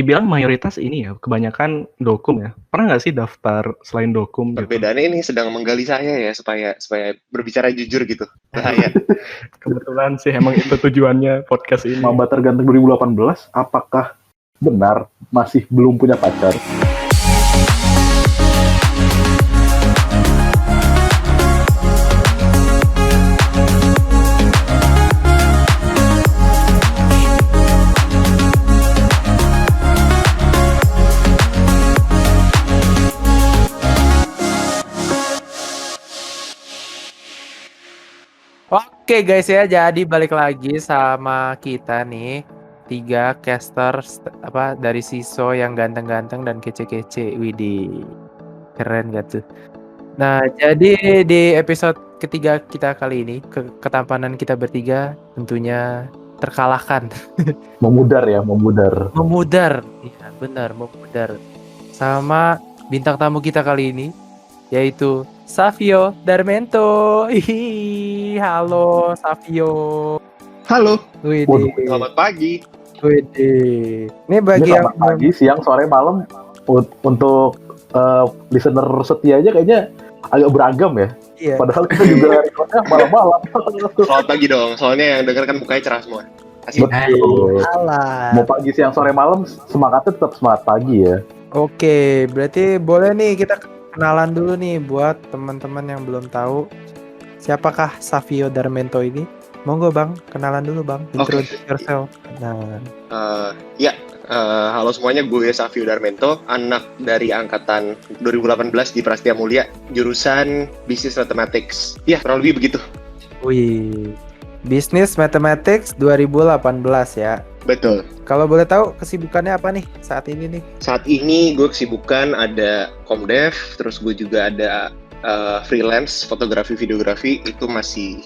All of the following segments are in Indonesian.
dibilang mayoritas ini ya, kebanyakan dokum ya. Pernah nggak sih daftar selain dokum gitu? Perbedaannya ini sedang menggali saya ya supaya berbicara jujur gitu. Bahaya. Kebetulan sih emang itu tujuannya podcast ini. Maba Terganteng 2018, apakah benar masih belum punya pacar? Oke guys ya, jadi balik lagi sama kita nih 3 caster dari Siso yang ganteng-ganteng dan kece-kece. Widih, keren gak tuh? Nah, jadi di episode ketiga kita kali ini, ketampanan kita bertiga tentunya terkalahkan. Memudar. Memudar, iya benar, memudar. Sama bintang tamu kita kali ini, yaitu Savio Darmento. Hihi, halo Savio. Halo, Widih. selamat pagi. Widih. Ini bagi Ini yang selamat pagi, siang, sore, malam. Untuk listener setia aja kayaknya agak beragam ya. iya. Padahal kita juga recordnya malam-malam. Selamat pagi dong, soalnya yang denger kan mukanya cerah semua. Asik. Betul. Alah. Mau pagi, siang, sore, malam, semangatnya tetap semangat pagi ya. Oke, berarti boleh nih kita kenalan dulu nih buat teman-teman yang belum tahu siapakah Savio Darmento ini. Monggo Bang, kenalan dulu Bang. Introduce yourself. Nah, Halo semuanya, gue Savio Darmento, anak dari angkatan 2018 di Prastia Mulia, jurusan Business Mathematics. Ya, kurang lebih begitu. wih. Business Mathematics 2018 ya. Betul. Kalau boleh tahu kesibukannya apa nih saat ini nih? Saat ini gue kesibukan ada Komdev, terus gue juga ada freelance fotografi videografi, itu masih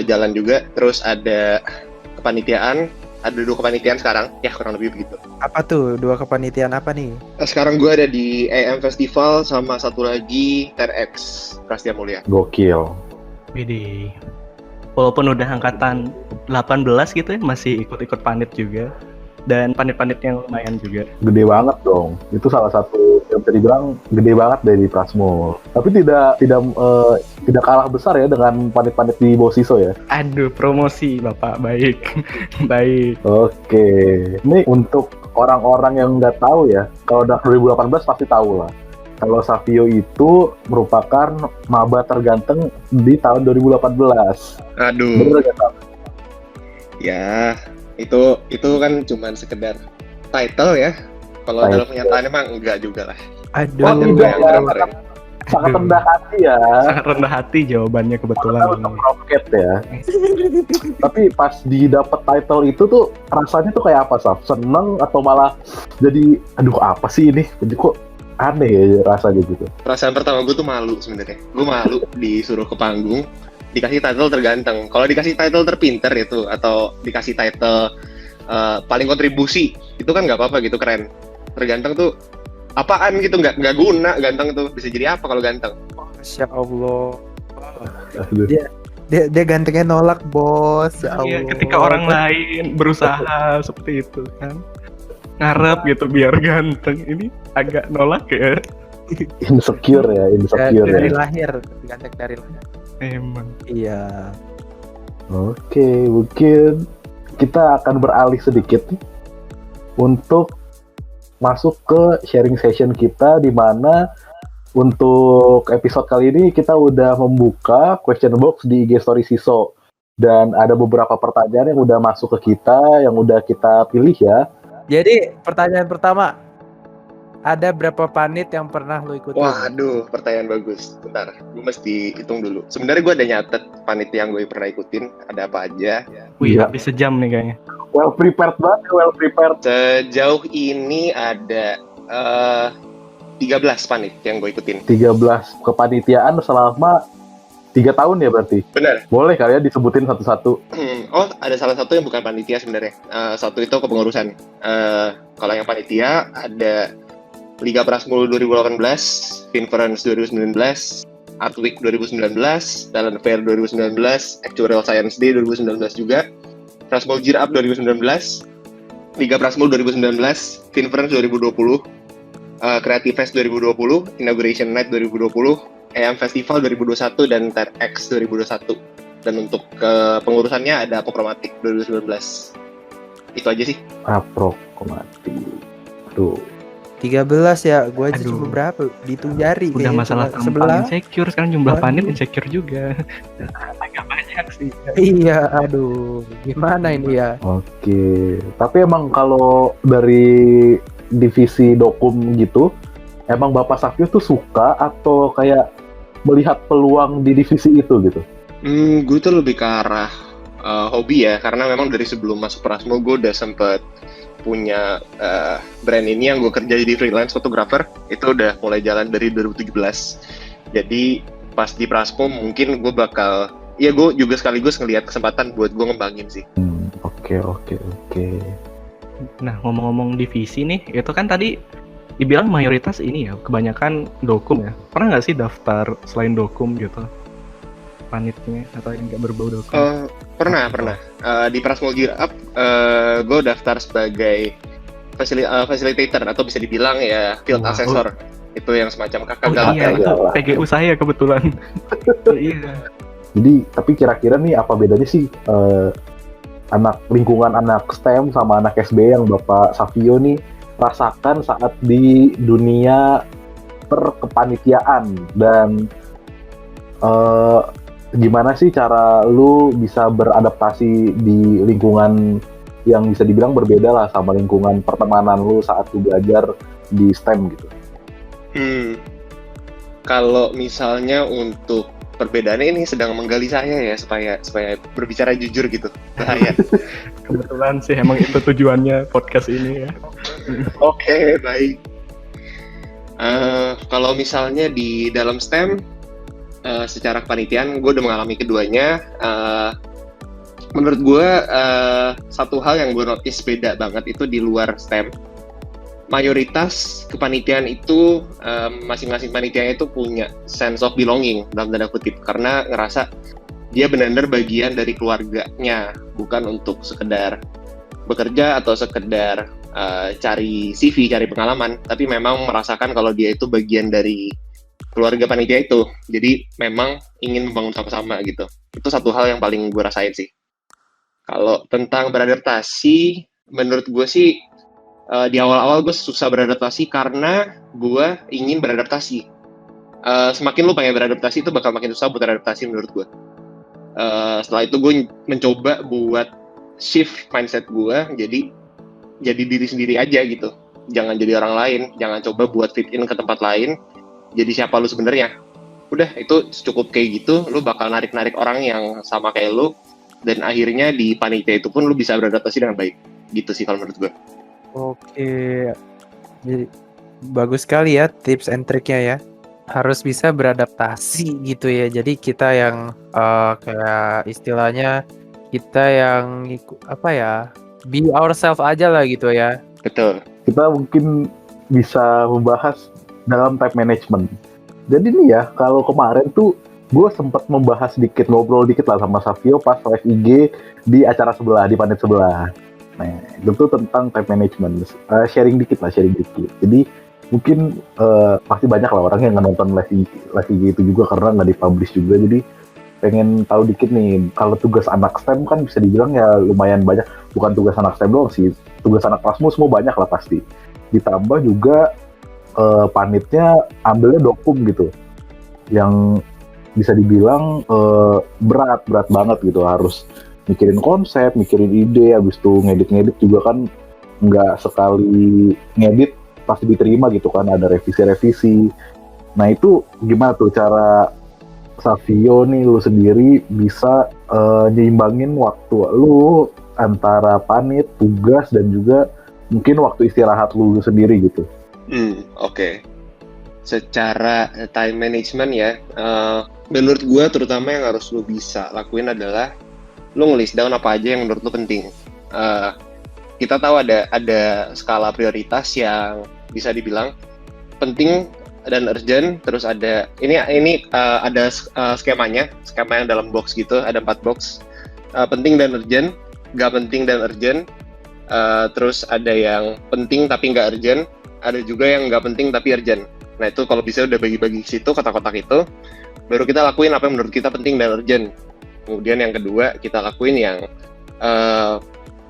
jalan juga. Terus ada kepanitiaan, ada 2 kepanitiaan sekarang, ya kurang lebih begitu. Apa tuh? 2 kepanitiaan apa nih? Sekarang gue ada di AM Festival sama satu lagi TEDx Prastia Mulia. Gokil. Widih. Walaupun udah angkatan 18 gitu ya, masih ikut-ikut panit juga. Dan panit-panit yang lumayan juga. Gede banget dong. Itu salah satu yang bisa dibilang gede banget dari Prasmul. Tapi tidak kalah besar ya dengan panit-panit di bawah Siso ya. Aduh, promosi Bapak, baik. Baik. Oke. Ini untuk orang-orang yang nggak tahu ya, kalau udah 2018 pasti tahu lah. Kalau Savio itu merupakan maba terganteng di tahun 2018. Aduh. Bener gak Sav? Ya, itu kan cuman sekedar title ya. Kalau Title. dalam kenyataan emang enggak juga lah. Aduh. Oh, tidak yang ya. keren-keren. Sangat rendah hati ya. Sangat rendah hati jawabannya kebetulan Padahal ini. untuk roket ya. Tapi pas didapet title itu tuh rasanya tuh kayak apa, Saf? Seneng atau malah jadi aduh apa sih ini? Jadi kok aneh ya rasanya gitu. Perasaan pertama gue tuh malu sebenarnya. Gue malu disuruh ke panggung, dikasih title terganteng. Kalau dikasih title terpinter itu, atau dikasih title paling kontribusi, itu kan nggak apa-apa gitu, keren. Terganteng tuh apaan gitu, nggak guna. Ganteng tuh bisa jadi apa kalau ganteng? Masya Allah. Aduh. Dia gantengnya nolak bos. Ya Iya, Allah. ketika orang lain berusaha seperti itu kan. Ngarep gitu biar ganteng, ini agak nolak ya. Insecure ya. Dari lahir, ganteng dari lahir. Emang. Iya. Oke, mungkin kita akan beralih sedikit nih untuk masuk ke sharing session kita, di mana untuk episode kali ini kita udah membuka question box di IG Story Siso, dan ada beberapa pertanyaan yang udah masuk ke kita, yang udah kita pilih ya. Jadi pertanyaan pertama, ada berapa panit yang pernah lu ikutin? Waduh, pertanyaan bagus. Bentar, gue mesti hitung dulu. Sebenarnya gue ada nyatet panitia yang gue pernah ikutin, ada apa aja. Wih, Iya. habis sejam nih kayaknya. Well prepared banget, well prepared. Sejauh ini ada 13 panit yang gue ikutin. 13 kepanitiaan selama 3 tahun ya berarti. Benar. Boleh kali ya disebutin satu-satu. Oh, ada salah satu yang bukan panitia sebenarnya. Satu itu kepengurusan. Kalau yang panitia ada Liga Prasmul 2018, Finference 2019, Art Week 2019, Talent Fair 2019, Actuarial Science Day 2019 juga, Prasmul Gear Up 2019, Liga Prasmul 2019, Finference 2020, Creative Fest 2020, Inauguration Night 2020, EM Festival 2021, dan TEDx 2021. Dan untuk pengurusannya ada Apochromatic 2019. Itu aja sih. Aprokomatik. Tuh. 13 ya, gue aja Aduh. cuma berapa? Dihitung jari. Udah kayaknya masalah cuma tampang 11. insecure, sekarang jumlah Waduh. panit insecure juga. Agak banyak sih. Iya, aduh, gimana ini ya? Oke. Tapi emang kalau dari divisi dokum gitu, emang Bapak Savio tuh suka atau kayak melihat peluang di divisi itu gitu? Gue tuh lebih ke arah hobi ya, karena memang dari sebelum masuk Prasmul gue udah sempet punya brand ini yang gue kerja jadi freelance fotografer. Itu udah mulai jalan dari 2017. Jadi pas di Prasmul mungkin gue bakal, ya gue juga sekaligus ngelihat kesempatan buat gue ngembangin sih. Oke. Nah, ngomong-ngomong divisi nih, itu kan tadi dibilang mayoritas ini ya, kebanyakan dokum ya. Pernah nggak sih daftar selain dokum gitu? Panitnya atau yang nggak berbau dokum? Pernah. Di Prasmul Gear Up, gue daftar sebagai facilitator atau bisa dibilang ya field Wah, assessor. Itu yang semacam kakak Oh galak iya, kayak itu galak. PGU saya kebetulan. Iya. Jadi, tapi kira-kira nih apa bedanya sih lingkungan anak STEM sama anak SB yang Bapak Savio nih rasakan saat di dunia perkepanitiaan, dan gimana sih cara lu bisa beradaptasi di lingkungan yang bisa dibilang berbeda lah sama lingkungan pertemanan lu saat lu belajar di STEM gitu? Kalau misalnya untuk perbedaannya ini sedang menggali saya ya supaya berbicara jujur gitu. Bahaya. Kebetulan sih emang itu tujuannya podcast ini ya. Oke, baik. Kalau misalnya di dalam STEM, secara kepanitiaan gue udah mengalami keduanya. Menurut gue satu hal yang gue notice beda banget itu di luar STEM. Mayoritas kepanitiaan itu masing-masing panitia itu punya sense of belonging dalam tanda kutip, karena ngerasa dia benar-benar bagian dari keluarganya, bukan untuk sekedar bekerja atau sekedar cari CV, cari pengalaman, tapi memang merasakan kalau dia itu bagian dari keluarga panitia itu. Jadi memang ingin membangun sama-sama gitu. Itu satu hal yang paling gue rasain sih. Kalau tentang beradaptasi, menurut gue sih di awal-awal gue susah beradaptasi karena gue ingin beradaptasi. Semakin lu pengen beradaptasi itu bakal makin susah buat beradaptasi menurut gue. Setelah itu gue mencoba buat shift mindset gue, jadi diri sendiri aja gitu. Jangan jadi orang lain, jangan coba buat fit in ke tempat lain. Jadi siapa lu sebenarnya? Udah, itu cukup kayak gitu. Lu bakal narik-narik orang yang sama kayak lu, dan akhirnya di panitia itu pun lu bisa beradaptasi dengan baik. Gitu sih kalau menurut gue. Oke, jadi bagus sekali ya tips and triknya ya. Harus bisa beradaptasi gitu ya. Jadi kita yang kayak istilahnya kita yang be ourselves aja lah gitu ya. Betul. Kita mungkin bisa membahas dalam time management. Jadi nih ya, kalau kemarin tuh gue sempat membahas dikit, ngobrol dikit lah sama Savio pas live IG di acara sebelah, di panit sebelah. Nah, itu tuh tentang time management. Sharing dikit. Jadi mungkin pasti banyak lah orang yang nggak nonton live IG itu juga karena nggak dipublish juga. Jadi pengen tahu dikit nih, kalau tugas anak STEM kan bisa dibilang ya lumayan banyak. Bukan tugas anak STEM doang sih, tugas anak Prasmul semua banyak lah pasti. Ditambah juga panitnya ambilnya dokum gitu, yang bisa dibilang berat banget gitu, harus mikirin konsep, mikirin ide, habis itu ngedit juga kan nggak sekali ngedit pasti diterima gitu kan, ada revisi. Nah itu gimana tuh cara Savio nih lu sendiri bisa nyimbangin waktu lu antara panit, tugas, dan juga mungkin waktu istirahat lu sendiri gitu? Oke. Secara time management ya, menurut gue terutama yang harus lu bisa lakuin adalah lu nge-list down apa aja yang menurut lu penting. Kita tahu ada skala prioritas yang bisa dibilang penting dan urgent, terus ada ini ada skemanya, skema yang dalam box gitu, ada 4 box. Penting dan urgent, gak penting dan urgent, terus ada yang penting tapi nggak urgent, ada juga yang nggak penting tapi urgent. Nah itu kalau bisa udah bagi-bagi situ kotak-kotak itu, baru kita lakuin apa yang menurut kita penting dan urgent. Kemudian yang kedua kita lakuin yang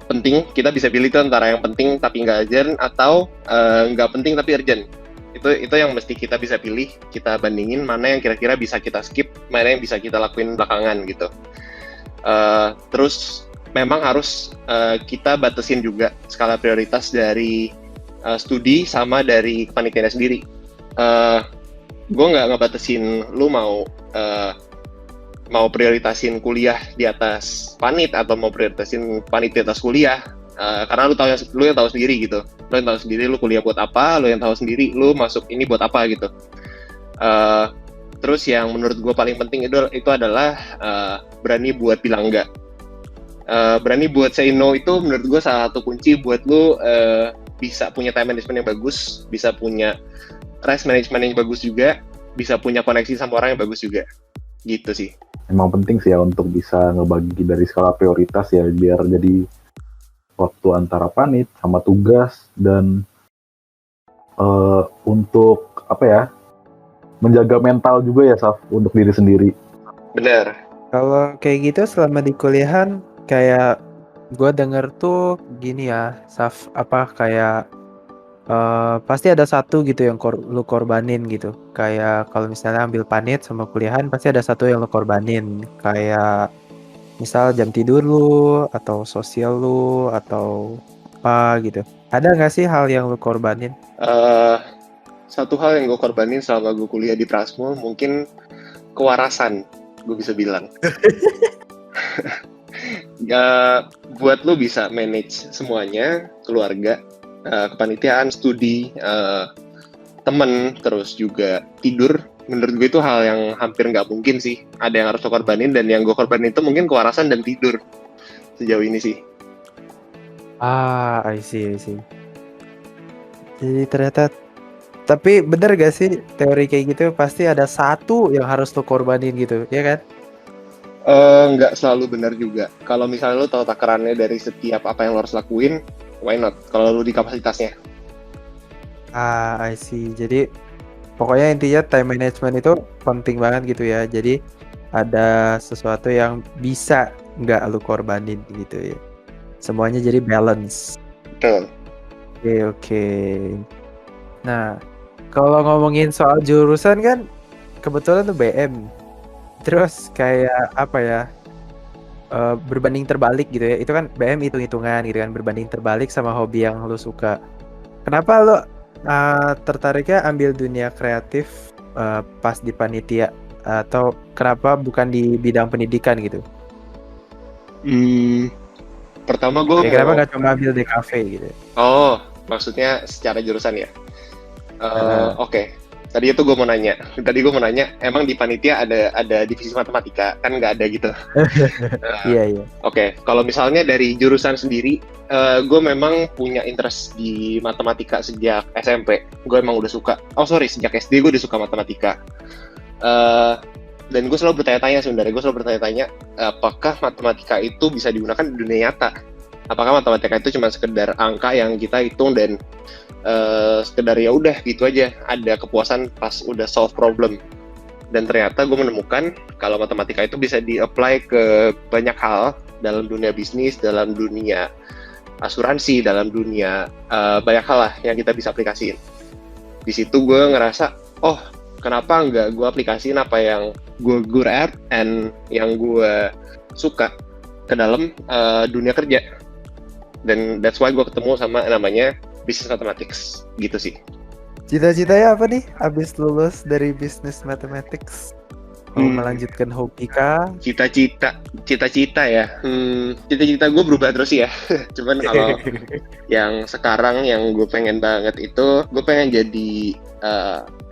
penting, kita bisa pilih itu antara yang penting tapi nggak urgent atau nggak penting tapi urgent. Itu yang mesti kita bisa pilih, kita bandingin mana yang kira-kira bisa kita skip, mana yang bisa kita lakuin belakangan gitu. Terus memang harus kita batasin juga skala prioritas dari studi sama dari kepanitiaan sendiri. Gue nggak ngebatasin lu mau prioritasin kuliah di atas panit atau mau prioritasin panit di atas kuliah, karena lu yang tahu sendiri gitu. Lu yang tahu sendiri lu kuliah buat apa, lu yang tahu sendiri lu masuk ini buat apa gitu. Terus yang menurut gue paling penting itu adalah berani buat bilang enggak. Berani buat say no itu menurut gue salah satu kunci buat lu bisa punya time management yang bagus, bisa punya rest management yang bagus juga, bisa punya koneksi sama orang yang bagus juga. Gitu sih. Emang penting sih ya untuk bisa ngebagi dari skala prioritas ya, biar jadi waktu antara panit sama tugas dan untuk apa ya, menjaga mental juga ya Saf, untuk diri sendiri. Bener. Kalau kayak gitu selama di kuliahan kayak gue denger tuh gini ya, Saf, apa kayak pasti ada satu gitu yang lu korbanin gitu. Kayak kalau misalnya ambil panit sama kuliahan pasti ada satu yang lu korbanin. Kayak misal jam tidur lu atau sosial lu atau apa gitu. Ada nggak sih hal yang lu korbanin? Satu hal yang gue korbanin selama gue kuliah di Prasmul mungkin kewarasan, gue bisa bilang. Buat lu bisa manage semuanya, keluarga, kepanitiaan, studi, temen, terus juga tidur. Menurut gue itu hal yang hampir nggak mungkin sih. Ada yang harus lo korbanin, dan yang gue korbanin itu mungkin kewarasan dan tidur sejauh ini sih. I see. Jadi ternyata, tapi bener gak sih teori kayak gitu pasti ada satu yang harus lo korbanin gitu, ya kan? Nggak selalu benar juga. Kalau misalnya lo tahu takarannya dari setiap apa yang lo harus lakuin, why not? Kalau lo di kapasitasnya. I see. Jadi pokoknya intinya time management itu penting banget gitu ya. Jadi ada sesuatu yang bisa nggak lu korbanin gitu ya. Semuanya jadi balance. Betul. Oke. Nah, kalau ngomongin soal jurusan kan kebetulan tuh BM. Terus kayak apa ya? Berbanding terbalik gitu ya. Itu kan BM hitung-hitungan gitu kan, berbanding terbalik sama hobi yang lu suka. Kenapa lu tertariknya ambil dunia kreatif pas di panitia, atau kenapa bukan di bidang pendidikan gitu? Pertama gue kenapa nggak cuma ambil DKV gitu? Oh, maksudnya secara jurusan ya? Oke. Tadi gue mau nanya, emang di panitia ada divisi matematika? Kan nggak ada gitu. Iya. Oke, kalau misalnya dari jurusan sendiri, gue memang punya interest di matematika sejak SMP. Gue emang udah suka. Sejak SD gue udah suka matematika. Dan gue selalu bertanya-tanya sebenarnya. Apakah matematika itu bisa digunakan di dunia nyata? Apakah matematika itu cuma sekedar angka yang kita hitung dan sekedar ya udah gitu aja, ada kepuasan pas udah solve problem? Dan ternyata gue menemukan kalau matematika itu bisa di-apply ke banyak hal dalam dunia bisnis, dalam dunia asuransi, dalam dunia banyak hal lah yang kita bisa aplikasiin. Di situ gue ngerasa, kenapa nggak gue aplikasiin apa yang gue good at and yang gue suka ke dalam dunia kerja. Dan that's why gue ketemu sama namanya Business Mathematics, gitu sih. Cita-citanya apa nih abis lulus dari Business Mathematics? Mau melanjutkan hobi kah? Cita-cita ya. Cita-cita gue berubah terus ya. Cuman kalau yang sekarang yang gue pengen banget itu, gue pengen jadi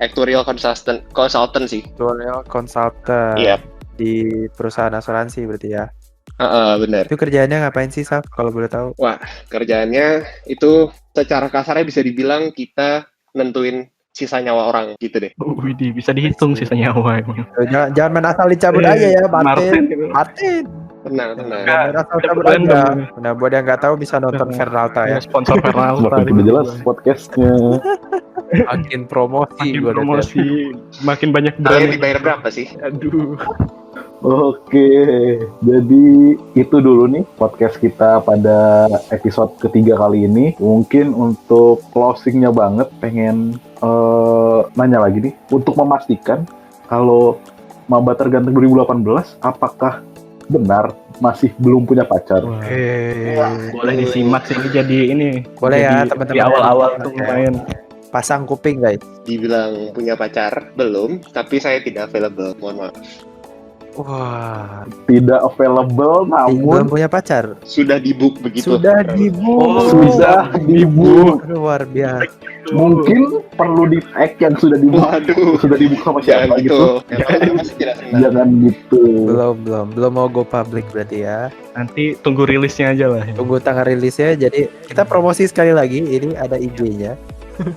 actuarial consultant sih. Actuarial consultant. Iya. Di perusahaan asuransi berarti ya. Benar. Itu kerjaannya ngapain sih, Saf, kalau boleh tahu? Wah, kerjaannya itu secara kasarnya bisa dibilang kita nentuin sisa nyawa orang gitu deh. Widih, bisa dihitung sisa nyawa emang. Jangan main asal dicabut aja ya, Martin. Tenang. Merah Salta Udah berada. random. Nah, buat yang nggak tahu bisa nonton Fernalta ya. Sponsor Fernalta. Semakin udah jelas podcastnya. Makin promosi Makin gua liat ya. promosi, makin banyak Kalian brand. dibayar berapa sih? Aduh. Oke, jadi itu dulu nih podcast kita pada episode ketiga kali ini. Mungkin untuk closingnya banget, pengen nanya lagi nih, untuk memastikan kalau Maba Terganteng 2018, apakah benar masih belum punya pacar? Boleh disimak sih, ini jadi ini. Boleh ya, jadi teman-teman. Di awal-awal tuh Ya. main. Pasang kuping guys. Dibilang punya pacar? Belum, tapi saya tidak available. Mohon maaf. Wah, Tidak available, belum namun punya pacar. Sudah di-book begitu. Sudah dibuka. Oh, sudah dibuka. Luar biasa. Mungkin perlu di tag yang sudah dibuka, Waduh. sudah dibuka sama Jangan siapa gitu. gitu. Emang masih tidak senang. Jangan gitu. Belum mau go public berarti ya. Nanti tunggu rilisnya aja lah. Ya. Tunggu tanggal rilisnya. Jadi kita promosi sekali lagi. Ini ada IG-nya.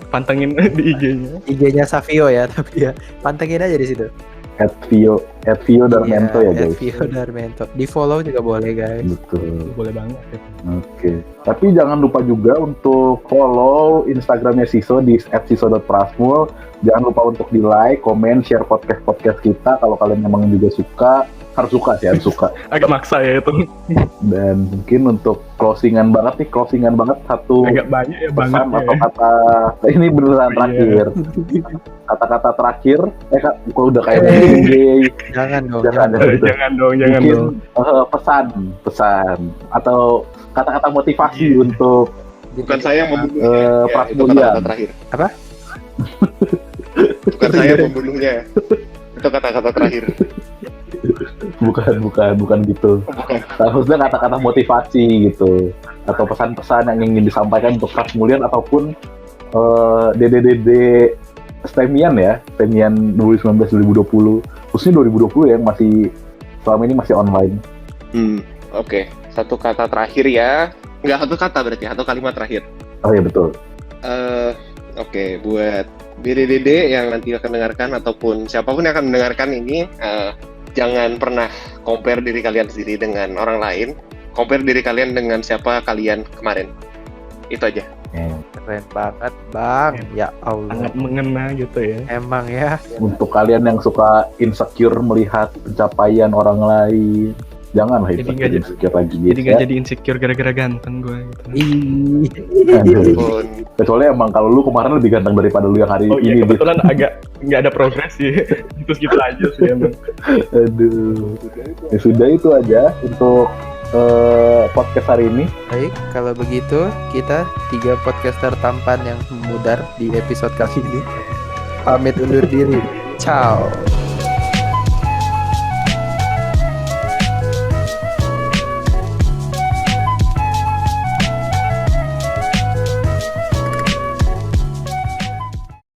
Pantengin di IG-nya. IG-nya Savio ya, tapi ya pantengin aja di situ. @Vio Darmento ya guys. Vio Darmento. Di follow juga boleh guys. Betul. Boleh banget. Ya. Oke. Tapi jangan lupa juga untuk follow Instagramnya Siso di @siso.prasmul. Jangan lupa untuk di like, komen, share podcast kita. Kalau kalian memang juga suka, harus suka sih, harus suka. Agak maksa ya itu. Dan mungkin untuk closingan banget satu Agak banyak ya pesan banget atau ya. kata ini beneran Oh, iya. terakhir. Kata-kata terakhir, kok udah kayak Eh. DJ. Jangan dong. Jangan, jangan. gitu. Jangan dong. Mungkin pesan atau kata-kata motivasi untuk Bukan saya yang membunuhnya. Eh, Ya, itu Prasmulian. kata-kata terakhir. Apa? Bukan saya membunuhnya. Itu kata-kata terakhir. bukan gitu. Bukan. Harusnya kata-kata motivasi gitu atau pesan-pesan yang ingin disampaikan untuk Prasmulian ataupun DDDD Stemian ya, Stemian 2019-2020, khususnya 2020 yang masih selama ini masih online. Oke. Satu kata terakhir ya. Nggak satu kata berarti, satu kalimat terakhir. Oh iya betul. Oke, buat DDDD yang nanti akan mendengarkan ataupun siapapun yang akan mendengarkan ini, jangan pernah compare diri kalian sendiri dengan orang lain. Compare diri kalian dengan siapa kalian kemarin. Itu aja. Keren banget bang. Ya Allah. Sangat mengena gitu ya. Emang ya. Untuk kalian yang suka insecure melihat pencapaian orang lain, janganlah Jadi nggak insecure lagi Jadi guys gak ya. jadi insecure gara-gara ganteng gue gitu. Ih. Aduh. Pun Kecuali emang kalau lu kemarin lebih ganteng daripada lu yang hari Oh iya ini. kebetulan agak nggak ada progres sih. Gitu aja sih emang. Aduh. Ya sudah itu aja untuk podcast hari ini. Baik, kalau begitu kita 3 podcaster tampan yang memudar di episode kali ini pamit undur diri. Ciao.